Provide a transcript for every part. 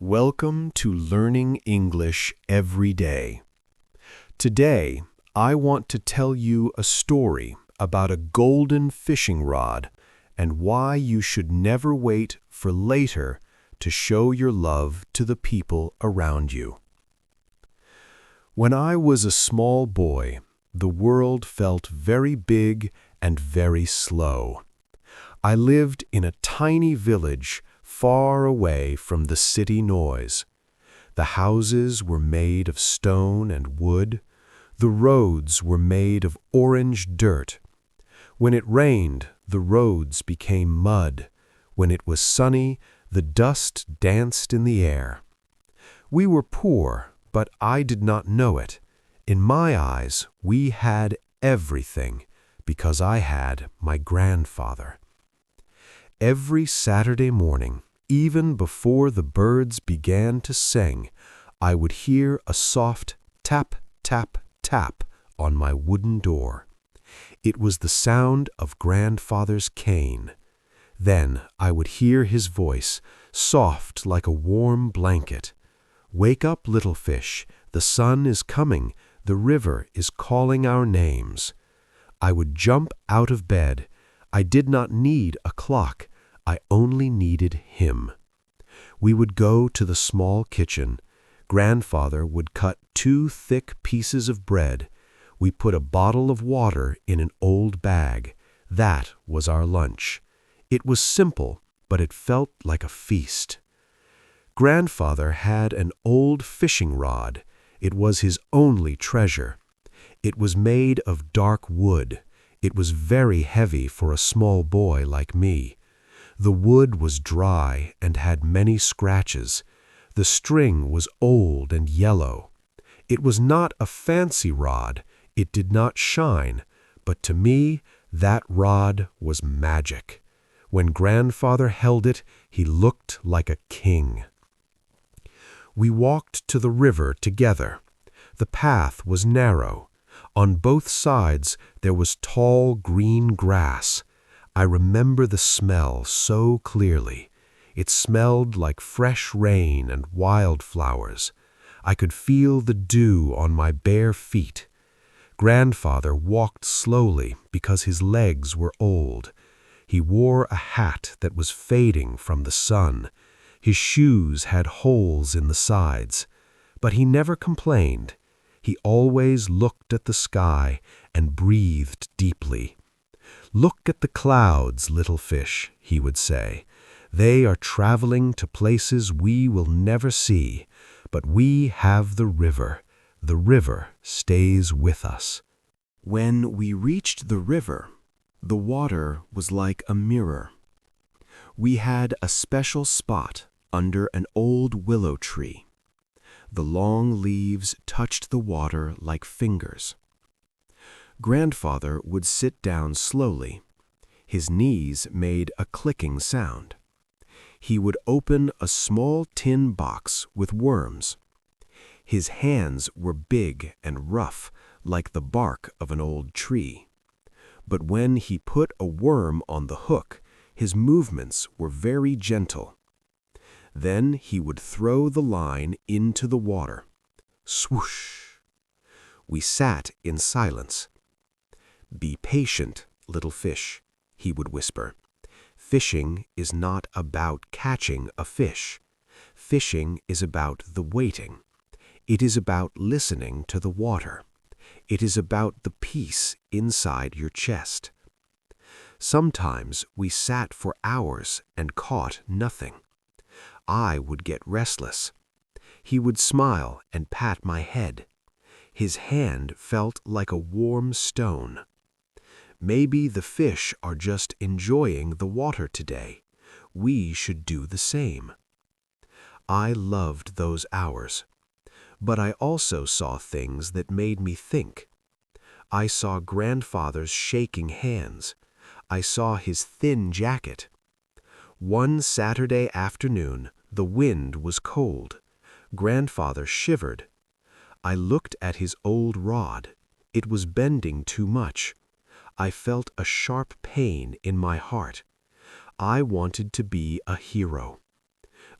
Welcome to Learning English Every Day. Today, I want to tell you a story about a golden fishing rod and why you should never wait for later to show your love to the people around you. When I was a small boy, the world felt very big and very slow. I lived in a tiny village far away from the city noise. The houses were made of stone and wood. The roads were made of orange dirt. When it rained, the roads became mud. When it was sunny, the dust danced in the air. We were poor, but I did not know it. In my eyes, we had everything because I had my grandfather. Every Saturday morning, even before the birds began to sing, I would hear a soft tap, tap, tap on my wooden door. It was the sound of grandfather's cane. Then I would hear his voice, soft like a warm blanket. "Wake up, little fish, the sun is coming, the river is calling our names." I would jump out of bed. I did not need a clock. I only needed him. We would go to the small kitchen. Grandfather would cut 2 thick pieces of bread. We put a bottle of water in an old bag. That was our lunch. It was simple, but it felt like a feast. Grandfather had an old fishing rod. It was his only treasure. It was made of dark wood. It was very heavy for a small boy like me. The wood was dry and had many scratches. The string was old and yellow. It was not a fancy rod. It did not shine, but to me, that rod was magic. When grandfather held it, he looked like a king. We walked to the river together. The path was narrow. On both sides, there was tall green grass. I remember the smell so clearly. It smelled like fresh rain and wildflowers. I could feel the dew on my bare feet. Grandfather walked slowly because his legs were old. He wore a hat that was fading from the sun. His shoes had holes in the sides. But he never complained. He always looked at the sky and breathed deeply. "Look at the clouds, little fish," he would say. "They are traveling to places we will never see, but we have the river. The river stays with us." When we reached the river, the water was like a mirror. We had a special spot under an old willow tree. The long leaves touched the water like fingers. Grandfather would sit down slowly. His knees made a clicking sound. He would open a small tin box with worms. His hands were big and rough, like the bark of an old tree. But when he put a worm on the hook, his movements were very gentle. Then he would throw the line into the water. Swoosh! We sat in silence. "Be patient, little fish," he would whisper. "Fishing is not about catching a fish. Fishing is about the waiting. It is about listening to the water. It is about the peace inside your chest." Sometimes we sat for hours and caught nothing. I would get restless. He would smile and pat my head. His hand felt like a warm stone. "Maybe the fish are just enjoying the water today. We should do the same." I loved those hours. But I also saw things that made me think. I saw grandfather's shaking hands. I saw his thin jacket. One Saturday afternoon, the wind was cold. Grandfather shivered. I looked at his old rod. It was bending too much. I felt a sharp pain in my heart. I wanted to be a hero.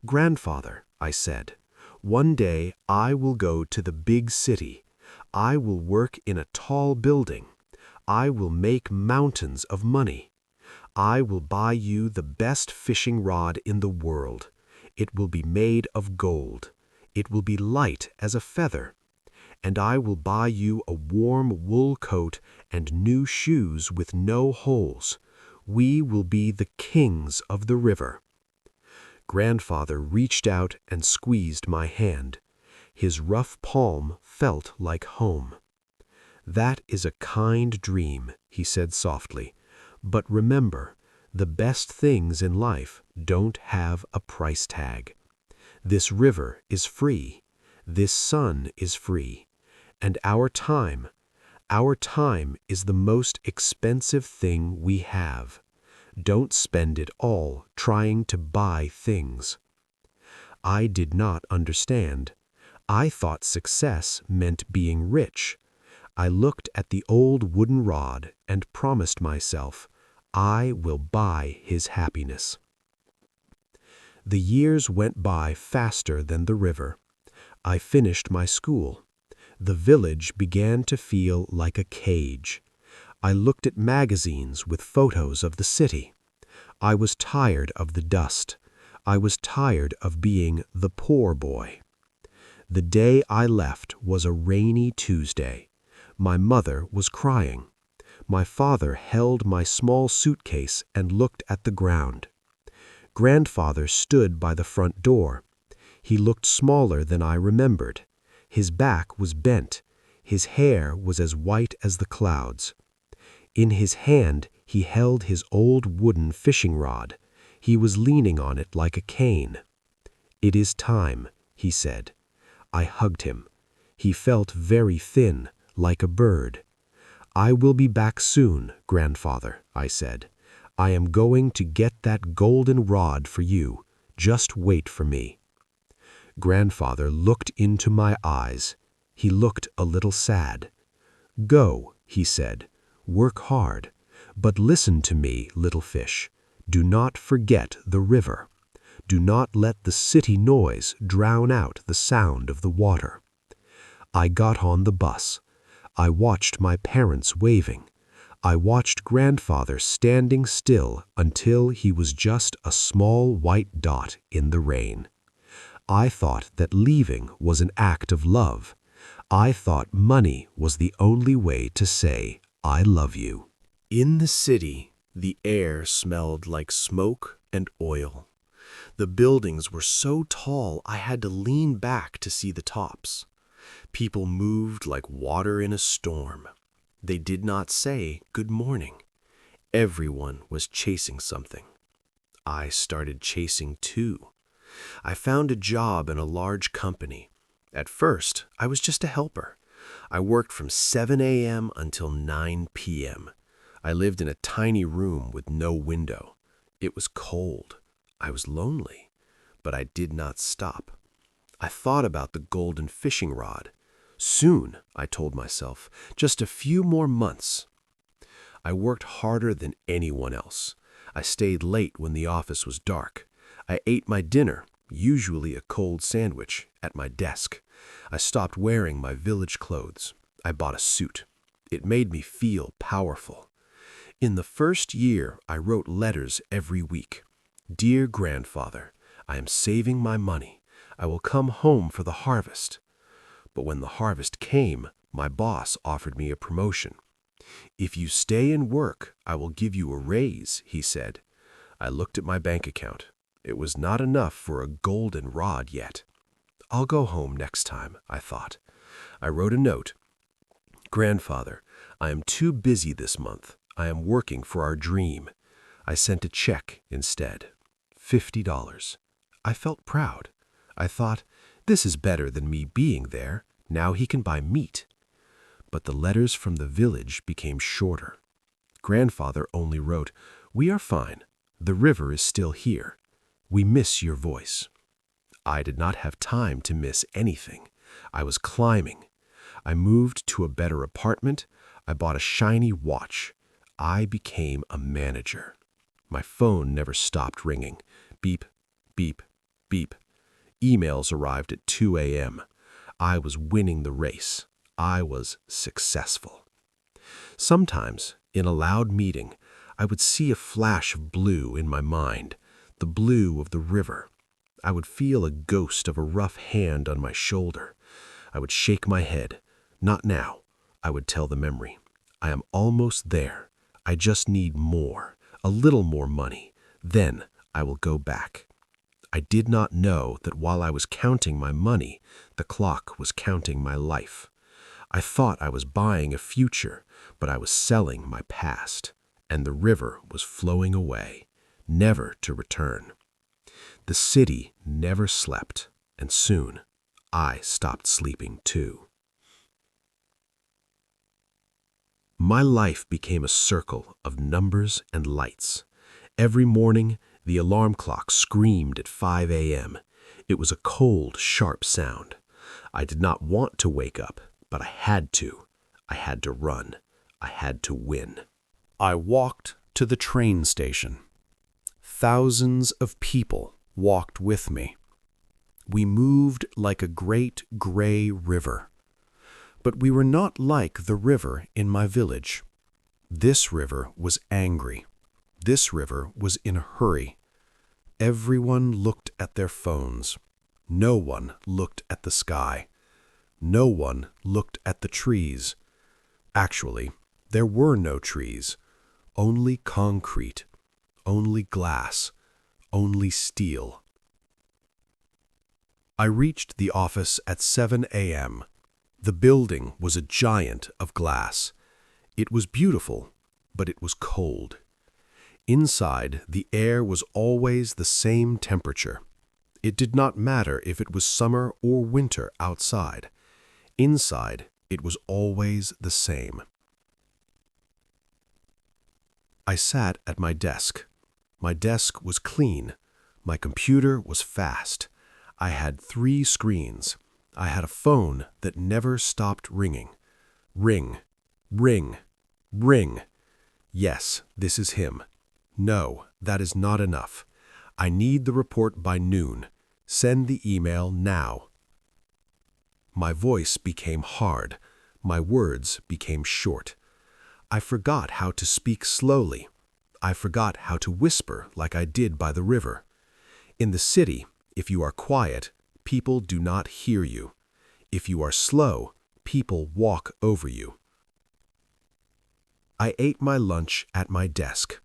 "Grandfather," I said. One day I will go to the big city. I will work in a tall building. I will make mountains of money. I will buy you the best fishing rod in the world. It will be made of gold. It will be light as a feather. And I will buy you a warm wool coat and new shoes with no holes. We will be the kings of the river. Grandfather reached out and squeezed my hand. His rough palm felt like home. That is a kind dream, he said softly. But remember, the best things in life don't have a price tag. This river is free. This sun is free. And our time is the most expensive thing we have. Don't spend it all trying to buy things. I did not understand. I thought success meant being rich. I looked at the old wooden rod and promised myself, I will buy his happiness. The years went by faster than the river. I finished my school. The village began to feel like a cage. I looked at magazines with photos of the city. I was tired of the dust. I was tired of being the poor boy. The day I left was a rainy Tuesday. My mother was crying. My father held my small suitcase and looked at the ground. Grandfather stood by the front door. He looked smaller than I remembered. His back was bent. His hair was as white as the clouds. In his hand he held his old wooden fishing rod. He was leaning on it like a cane. "It is time," he said. I hugged him. He felt very thin, like a bird. "I will be back soon, Grandfather," I said. "I am going to get that golden rod for you. Just wait for me." Grandfather looked into my eyes. He looked a little sad. "Go," he said. "Work hard. But listen to me, little fish. Do not forget the river. Do not let the city noise drown out the sound of the water." I got on the bus. I watched my parents waving. I watched Grandfather standing still until he was just a small white dot in the rain. I thought that leaving was an act of love. I thought money was the only way to say, "I love you." In the city, the air smelled like smoke and oil. The buildings were so tall I had to lean back to see the tops. People moved like water in a storm. They did not say good morning. Everyone was chasing something. I started chasing too. I found a job in a large company. At first, I was just a helper. I worked from 7 a.m. until 9 p.m. I lived in a tiny room with no window. It was cold. I was lonely, but I did not stop. I thought about the golden fishing rod. Soon, I told myself, just a few more months. I worked harder than anyone else. I stayed late when the office was dark. I ate my dinner, usually a cold sandwich, at my desk. I stopped wearing my village clothes. I bought a suit. It made me feel powerful. In the first year, I wrote letters every week. "Dear Grandfather, I am saving my money. I will come home for the harvest." But when the harvest came, my boss offered me a promotion. "If you stay and work, I will give you a raise," he said. I looked at my bank account. It was not enough for a golden rod yet. "I'll go home next time," I thought. I wrote a note. "Grandfather, I am too busy this month. I am working for our dream." I sent a check instead. $50. I felt proud. I thought, this is better than me being there. Now he can buy meat. But the letters from the village became shorter. Grandfather only wrote, "We are fine. The river is still here. We miss your voice." I did not have time to miss anything. I was climbing. I moved to a better apartment. I bought a shiny watch. I became a manager. My phone never stopped ringing. Beep, beep, beep. Emails arrived at 2 a.m. I was winning the race. I was successful. Sometimes, in a loud meeting, I would see a flash of blue in my mind, the blue of the river. I would feel a ghost of a rough hand on my shoulder. I would shake my head. Not now, I would tell the memory. I am almost there. I just need more, a little more money. Then I will go back. I did not know that while I was counting my money, the clock was counting my life. I thought I was buying a future, but I was selling my past, and the river was flowing away, never to return. The city never slept, and soon I stopped sleeping too. My life became a circle of numbers and lights. Every morning, the alarm clock screamed at 5 a.m. It was a cold, sharp sound. I did not want to wake up, but I had to. I had to run. I had to win. I walked to the train station. Thousands of people walked with me. We moved like a great gray river. But we were not like the river in my village. This river was angry. This river was in a hurry. Everyone looked at their phones. No one looked at the sky. No one looked at the trees. Actually, there were no trees. Only concrete. Only glass. Only steel. I reached the office at 7 a.m. The building was a giant of glass. It was beautiful, but it was cold. Inside, the air was always the same temperature. It did not matter if it was summer or winter outside. Inside, it was always the same. I sat at my desk. My desk was clean. My computer was fast. I had 3 screens. I had a phone that never stopped ringing. Ring, ring, ring. Yes, this is him. No, that is not enough. I need the report by noon. Send the email now. My voice became hard. My words became short. I forgot how to speak slowly. I forgot how to whisper like I did by the river. In the city, if you are quiet, people do not hear you. If you are slow, people walk over you. I ate my lunch at my desk.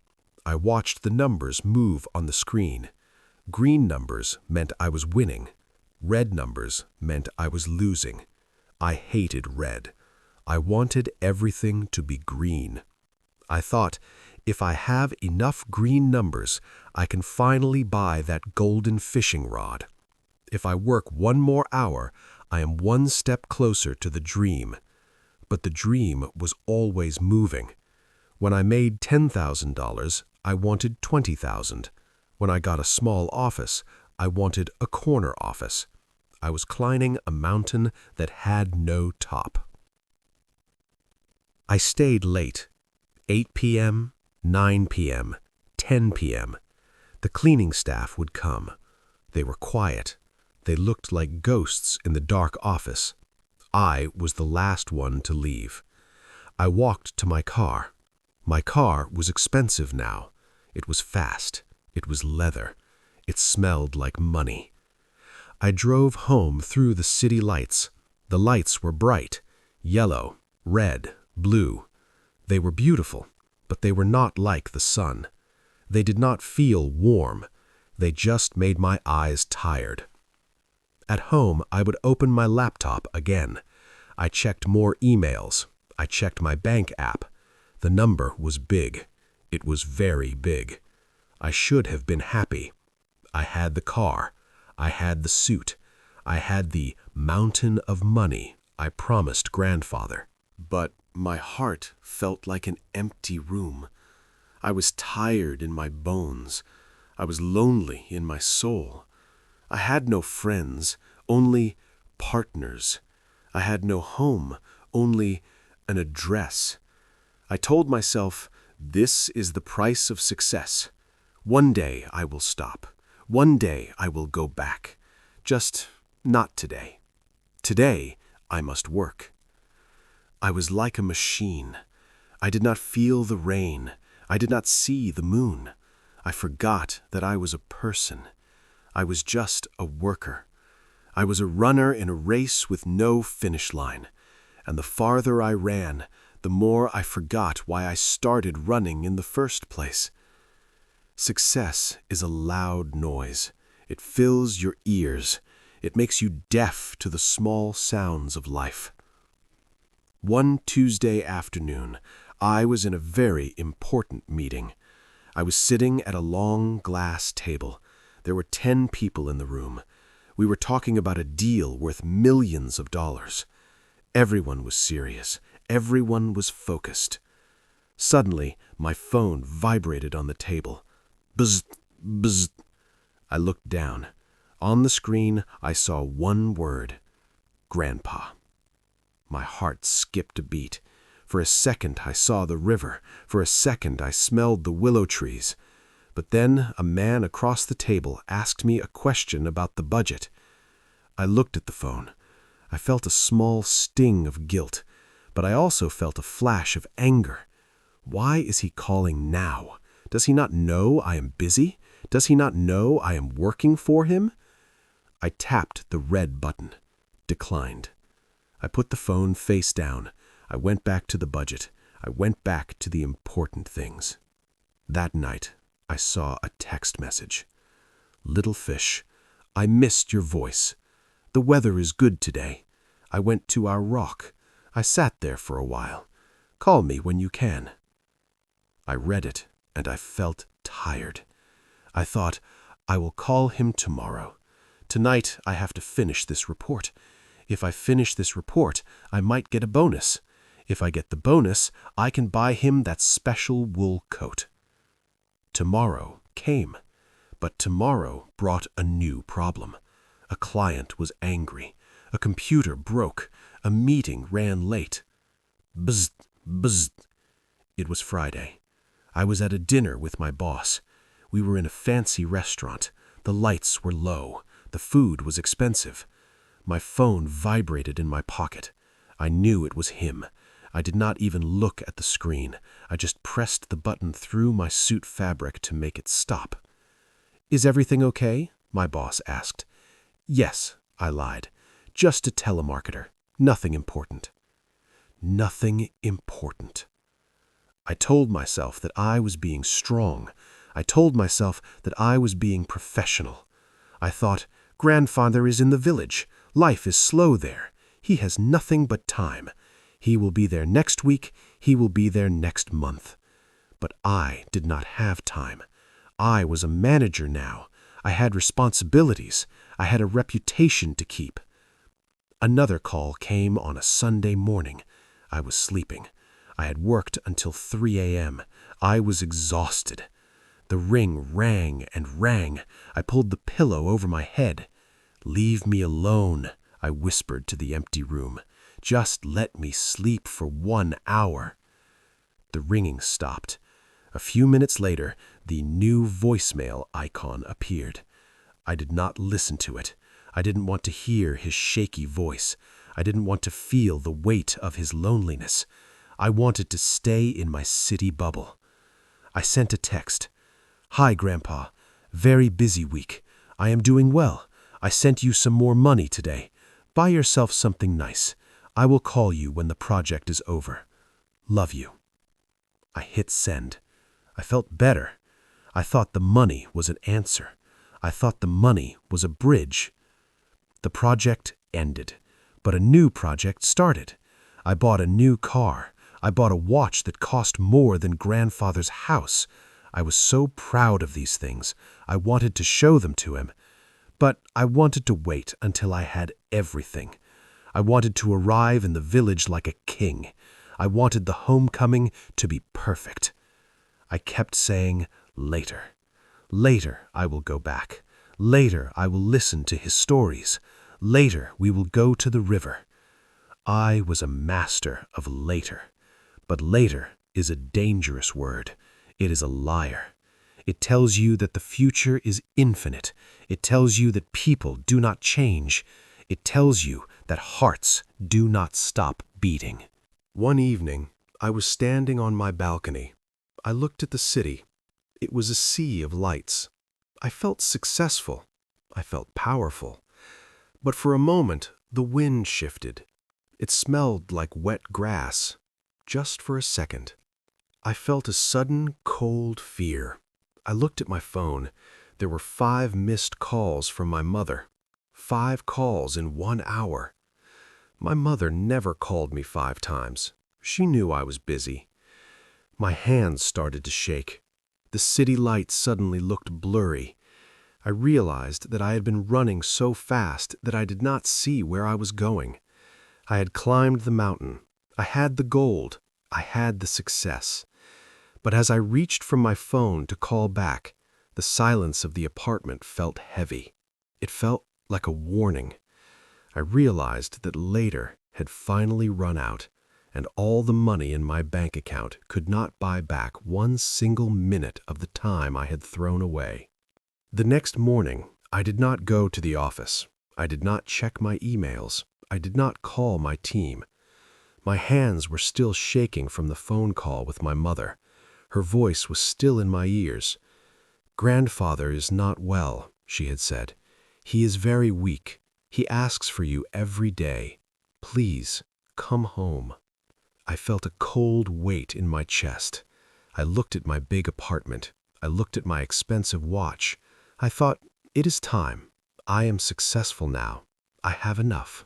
I watched the numbers move on the screen. Green numbers meant I was winning. Red numbers meant I was losing. I hated red. I wanted everything to be green. I thought, if I have enough green numbers, I can finally buy that golden fishing rod. If I work 1 more hour, I am 1 step closer to the dream. But the dream was always moving. When I made $10,000, I wanted $20,000. When I got a small office, I wanted a corner office. I was climbing a mountain that had no top. I stayed late. 8 p.m., 9 p.m., 10 p.m. The cleaning staff would come. They were quiet. They looked like ghosts in the dark office. I was the last one to leave. I walked to my car. My car was expensive now. It was fast. It was leather. It smelled like money. I drove home through the city lights. The lights were bright, yellow, red, blue. They were beautiful, but they were not like the sun. They did not feel warm. They just made my eyes tired. At home, I would open my laptop again. I checked more emails. I checked my bank app. The number was big. It was very big. I should have been happy. I had the car. I had the suit. I had the mountain of money I promised grandfather. But my heart felt like an empty room. I was tired in my bones. I was lonely in my soul. I had no friends, only partners. I had no home, only an address. I told myself, this is the price of success. One day I will stop. One day I will go back. Just not today. Today, I must work. I was like a machine. I did not feel the rain. I did not see the moon. I forgot that I was a person. I was just a worker. I was a runner in a race with no finish line. And the farther I ran, the more I forgot why I started running in the first place. Success is a loud noise. It fills your ears. It makes you deaf to the small sounds of life. One Tuesday afternoon, I was in a very important meeting. I was sitting at a long glass table. There were 10 people in the room. We were talking about a deal worth millions of dollars. Everyone was serious. Everyone was focused. Suddenly, my phone vibrated on the table. Buzz, buzz. I looked down. On the screen, I saw one word: Grandpa. My heart skipped a beat. For a second, I saw the river. For a second, I smelled the willow trees. But then a man across the table asked me a question about the budget. I looked at the phone. I felt a small sting of guilt, but I also felt a flash of anger. Why is he calling now? Does he not know I am busy? Does he not know I am working for him? I tapped the red button. Declined. I put the phone face down. I went back to the budget. I went back to the important things. That night, I saw a text message. Little fish, I missed your voice. The weather is good today. I went to our rock. I sat there for a while. Call me when you can. I read it, and I felt tired. I thought, I will call him tomorrow. Tonight, I have to finish this report. If I finish this report, I might get a bonus. If I get the bonus, I can buy him that special wool coat. Tomorrow came, but tomorrow brought a new problem. A client was angry. A computer broke. A meeting ran late. Bzzz, bzzz. It was Friday. I was at a dinner with my boss. We were in a fancy restaurant. The lights were low. The food was expensive. My phone vibrated in my pocket. I knew it was him. I did not even look at the screen. I just pressed the button through my suit fabric to make it stop. Is everything okay? My boss asked. Yes, I lied. Just a telemarketer. Nothing important. Nothing important. I told myself that I was being strong. I told myself that I was being professional. I thought, Grandfather is in the village. Life is slow there. He has nothing but time. He will be there next week. He will be there next month. But I did not have time. I was a manager now. I had responsibilities. I had a reputation to keep. Another call came on a Sunday morning. I was sleeping. I had worked until 3 a.m. I was exhausted. The ring rang and rang. I pulled the pillow over my head. Leave me alone, I whispered to the empty room. Just let me sleep for 1 hour. The ringing stopped. A few minutes later, the new voicemail icon appeared. I did not listen to it. I didn't want to hear his shaky voice. I didn't want to feel the weight of his loneliness. I wanted to stay in my city bubble. I sent a text. Hi, Grandpa. Very busy week. I am doing well. I sent you some more money today. Buy yourself something nice. I will call you when the project is over. Love you. I hit send. I felt better. I thought the money was an answer. I thought the money was a bridge. The project ended, but a new project started. I bought a new car. I bought a watch that cost more than Grandfather's house. I was so proud of these things. I wanted to show them to him. But I wanted to wait until I had everything. I wanted to arrive in the village like a king. I wanted the homecoming to be perfect. I kept saying, later. Later I will go back. Later I will listen to his stories. Later we will go to the river. I was a master of later. But later is a dangerous word. It is a liar. It tells you that the future is infinite. It tells you that people do not change. It tells you that hearts do not stop beating. One evening, I was standing on my balcony. I looked at the city. It was a sea of lights. I felt successful. I felt powerful. But for a moment, the wind shifted. It smelled like wet grass. Just for a second. I felt a sudden, cold fear. I looked at my phone. There were 5 missed calls from my mother. 5 calls in 1 hour. My mother never called me 5 times. She knew I was busy. My hands started to shake. The city lights suddenly looked blurry. I realized that I had been running so fast that I did not see where I was going. I had climbed the mountain. I had the gold. I had the success. But as I reached for my phone to call back, the silence of the apartment felt heavy. It felt like a warning. I realized that later had finally run out, and all the money in my bank account could not buy back 1 single minute of the time I had thrown away. The next morning, I did not go to the office. I did not check my emails. I did not call my team. My hands were still shaking from the phone call with my mother. Her voice was still in my ears. "Grandfather is not well," she had said. "He is very weak. He asks for you every day. Please, come home." I felt a cold weight in my chest. I looked at my big apartment. I looked at my expensive watch. I thought, it is time. I am successful now. I have enough.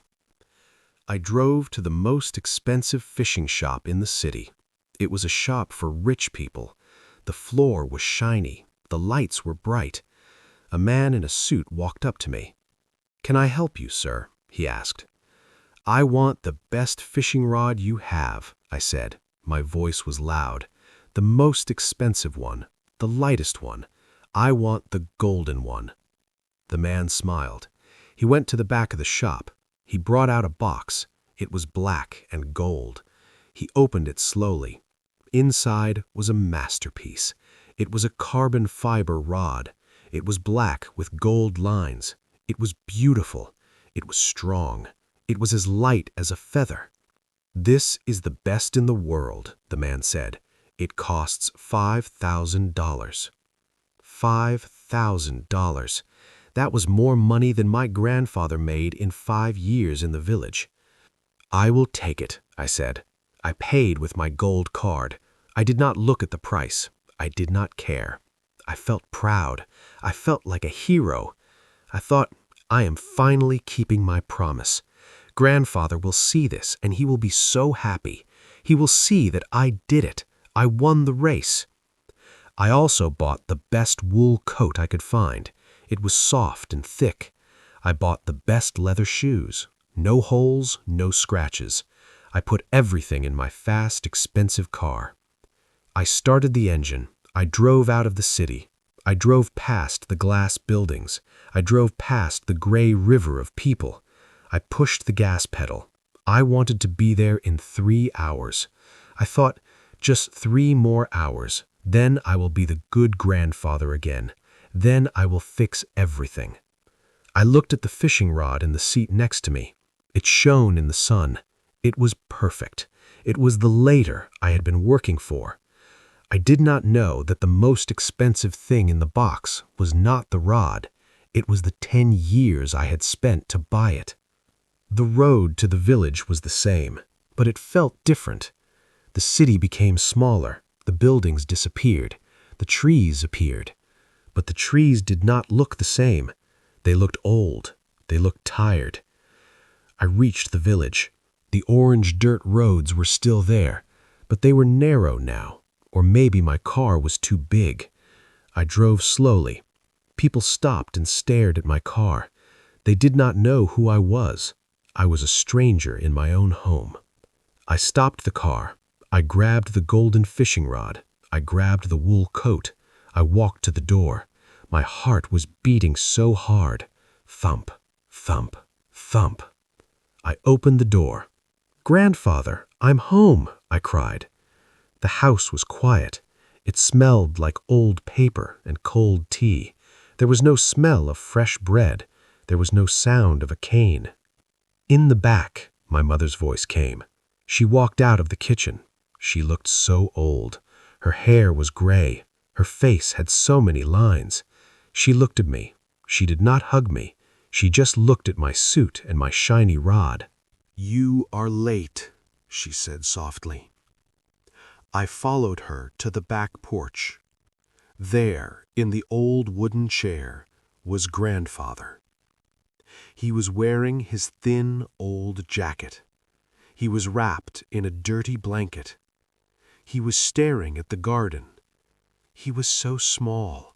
I drove to the most expensive fishing shop in the city. It was a shop for rich people. The floor was shiny. The lights were bright. A man in a suit walked up to me. "Can I help you, sir?" he asked. "I want the best fishing rod you have," I said. My voice was loud. "The most expensive one, the lightest one. I want the golden one." The man smiled. He went to the back of the shop. He brought out a box. It was black and gold. He opened it slowly. Inside was a masterpiece. It was a carbon fiber rod. It was black with gold lines. It was beautiful. It was strong. It was as light as a feather. "This is the best in the world," the man said. "It costs $5,000. $5,000. That was more money than my grandfather made in 5 years in the village." "I will take it," I said. I paid with my gold card. I did not look at the price. I did not care. I felt proud. I felt like a hero. I thought, I am finally keeping my promise. Grandfather will see this and he will be so happy. He will see that I did it. I won the race. I also bought the best wool coat I could find. It was soft and thick. I bought the best leather shoes. No holes, no scratches. I put everything in my fast, expensive car. I started the engine. I drove out of the city. I drove past the glass buildings. I drove past the gray river of people. I pushed the gas pedal. I wanted to be there in 3 hours. I thought, just 3 more hours. Then I will be the good grandfather again. Then I will fix everything. I looked at the fishing rod in the seat next to me. It shone in the sun. It was perfect. It was the later I had been working for. I did not know that the most expensive thing in the box was not the rod. It was the 10 years I had spent to buy it. The road to the village was the same, but it felt different. The city became smaller. The buildings disappeared. The trees appeared. But the trees did not look the same. They looked old. They looked tired. I reached the village. The orange dirt roads were still there, but they were narrow now. Or maybe my car was too big. I drove slowly. People stopped and stared at my car. They did not know who I was. I was a stranger in my own home. I stopped the car. I grabbed the golden fishing rod. I grabbed the wool coat. I walked to the door. My heart was beating so hard. Thump, thump, thump. I opened the door. "Grandfather, I'm home," I cried. The house was quiet. It smelled like old paper and cold tea. There was no smell of fresh bread. There was no sound of a cane. In the back, my mother's voice came. She walked out of the kitchen. She looked so old. Her hair was gray. Her face had so many lines. She looked at me. She did not hug me. She just looked at my suit and my shiny rod. "You are late," she said softly. I followed her to the back porch. There, in the old wooden chair, was Grandfather. He was wearing his thin old jacket. He was wrapped in a dirty blanket. He was staring at the garden. He was so small.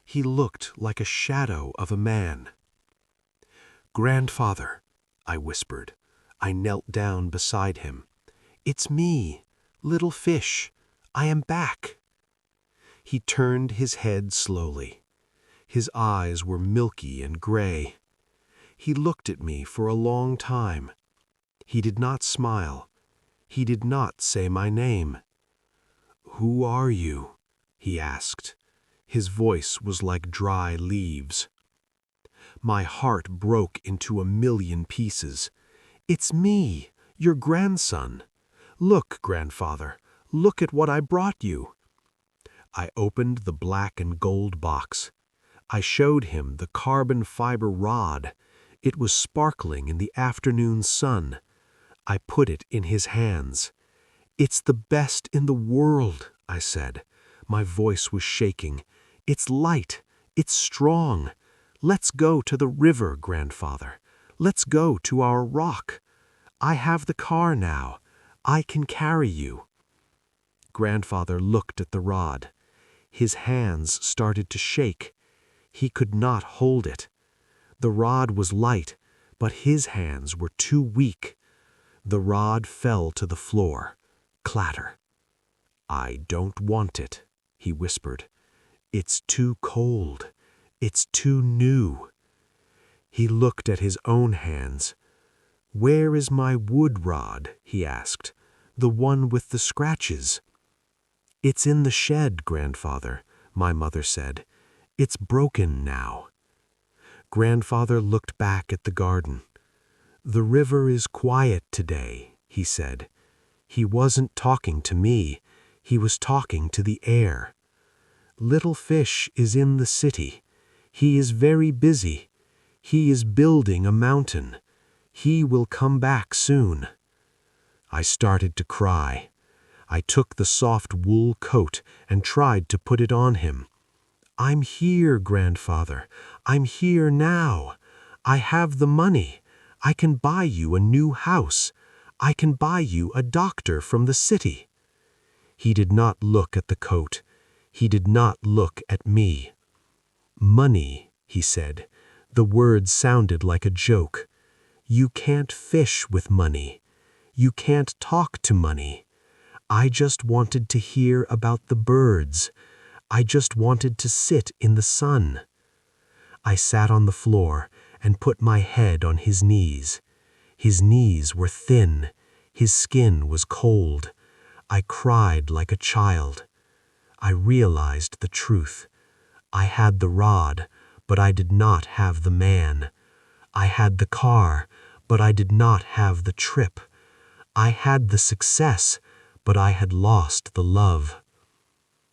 He looked like a shadow of a man. "Grandfather," I whispered. I knelt down beside him. "It's me, little fish. I am back." He turned his head slowly. His eyes were milky and gray. He looked at me for a long time. He did not smile. He did not say my name. "Who are you?" he asked. His voice was like dry leaves. My heart broke into a million pieces. "It's me, your grandson. Look, Grandfather, look at what I brought you." I opened the black and gold box. I showed him the carbon fiber rod. It was sparkling in the afternoon sun. I put it in his hands. "It's the best in the world," I said. My voice was shaking. "It's light. It's strong. Let's go to the river, Grandfather. Let's go to our rock. I have the car now. I can carry you." Grandfather looked at the rod. His hands started to shake. He could not hold it. The rod was light, but his hands were too weak. The rod fell to the floor. Clatter. "I don't want it," he whispered. "It's too cold. It's too new." He looked at his own hands. "Where is my wood rod?" he asked. "The one with the scratches." "It's in the shed, Grandfather," my mother said. "It's broken now." Grandfather looked back at the garden. "The river is quiet today," he said. He wasn't talking to me. He was talking to the air. "Little fish is in the city. He is very busy. He is building a mountain. He will come back soon." I started to cry. I took the soft wool coat and tried to put it on him. "I'm here, Grandfather. I'm here now. I have the money. I can buy you a new house. I can buy you a doctor from the city." He did not look at the coat. He did not look at me. "Money," he said. The word sounded like a joke. "You can't fish with money. You can't talk to money. I just wanted to hear about the birds. I just wanted to sit in the sun." I sat on the floor and put my head on his knees. His knees were thin. His skin was cold. I cried like a child. I realized the truth. I had the rod, but I did not have the man. I had the car, but I did not have the trip. I had the success, but I had lost the love.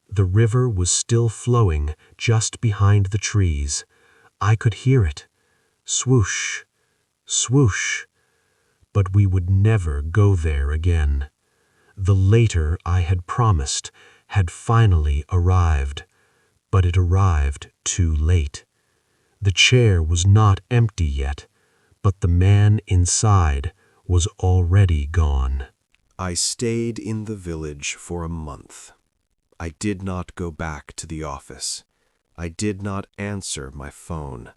The river was still flowing just behind the trees. I could hear it. Swoosh, swoosh. But we would never go there again. The later I had promised had finally arrived, but it arrived too late. The chair was not empty yet, but the man inside was already gone. I stayed in the village for a month. I did not go back to the office. I did not answer my phone.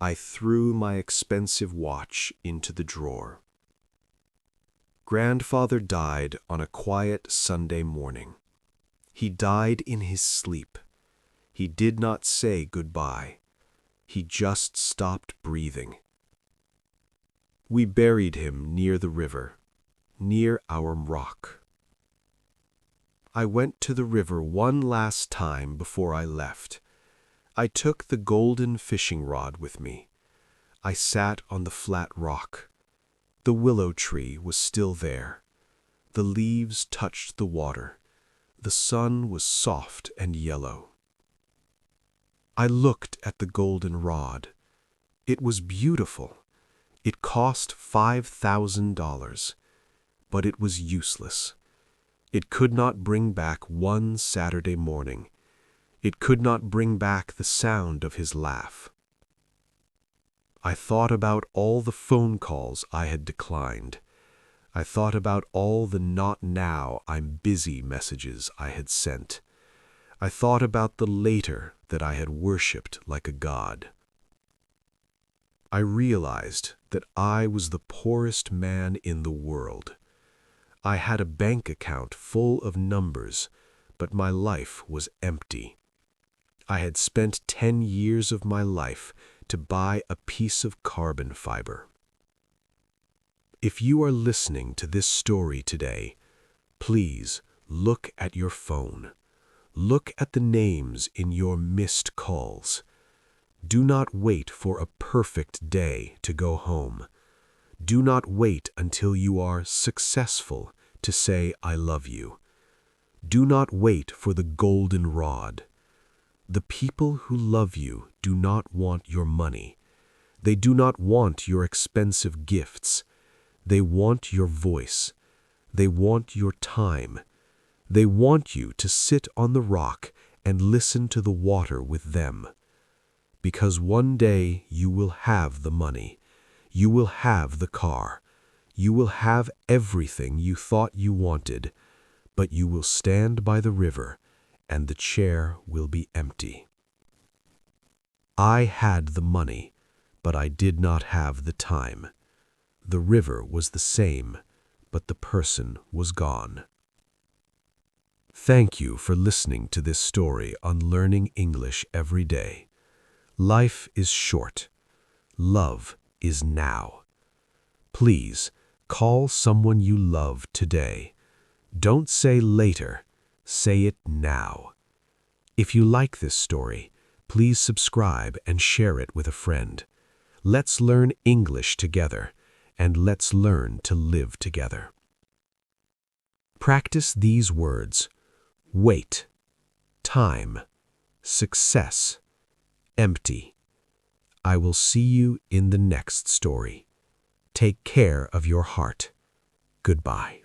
I threw my expensive watch into the drawer. Grandfather died on a quiet Sunday morning. He died in his sleep. He did not say goodbye. He just stopped breathing. We buried him near the river, near our rock. I went to the river one last time before I left. I took the golden fishing rod with me. I sat on the flat rock. The willow tree was still there. The leaves touched the water. The sun was soft and yellow. I looked at the golden rod. It was beautiful. It cost $5,000, but it was useless. It could not bring back one Saturday morning. It could not bring back the sound of his laugh. I thought about all the phone calls I had declined. I thought about all the "not now, I'm busy" messages I had sent. I thought about the later that I had worshipped like a god. I realized that I was the poorest man in the world. I had a bank account full of numbers, but my life was empty. I had spent 10 years of my life to buy a piece of carbon fiber. If you are listening to this story today, please look at your phone. Look at the names in your missed calls. Do not wait for a perfect day to go home. Do not wait until you are successful to say "I love you." Do not wait for the golden rod. The people who love you do not want your money. They do not want your expensive gifts. They want your voice. They want your time. They want you to sit on the rock and listen to the water with them. Because one day you will have the money. You will have the car. You will have everything you thought you wanted, but you will stand by the river and the chair will be empty. I had the money, but I did not have the time. The river was the same, but the person was gone. Thank you for listening to this story on Learning English Every Day. Life is short. Love is now. Please call someone you love today. Don't say later. Say it now. If you like this story, please subscribe and share it with a friend. Let's learn English together, and let's learn to live together. Practice these words: wait, time, success, empty. I will see you in the next story. Take care of your heart. Goodbye.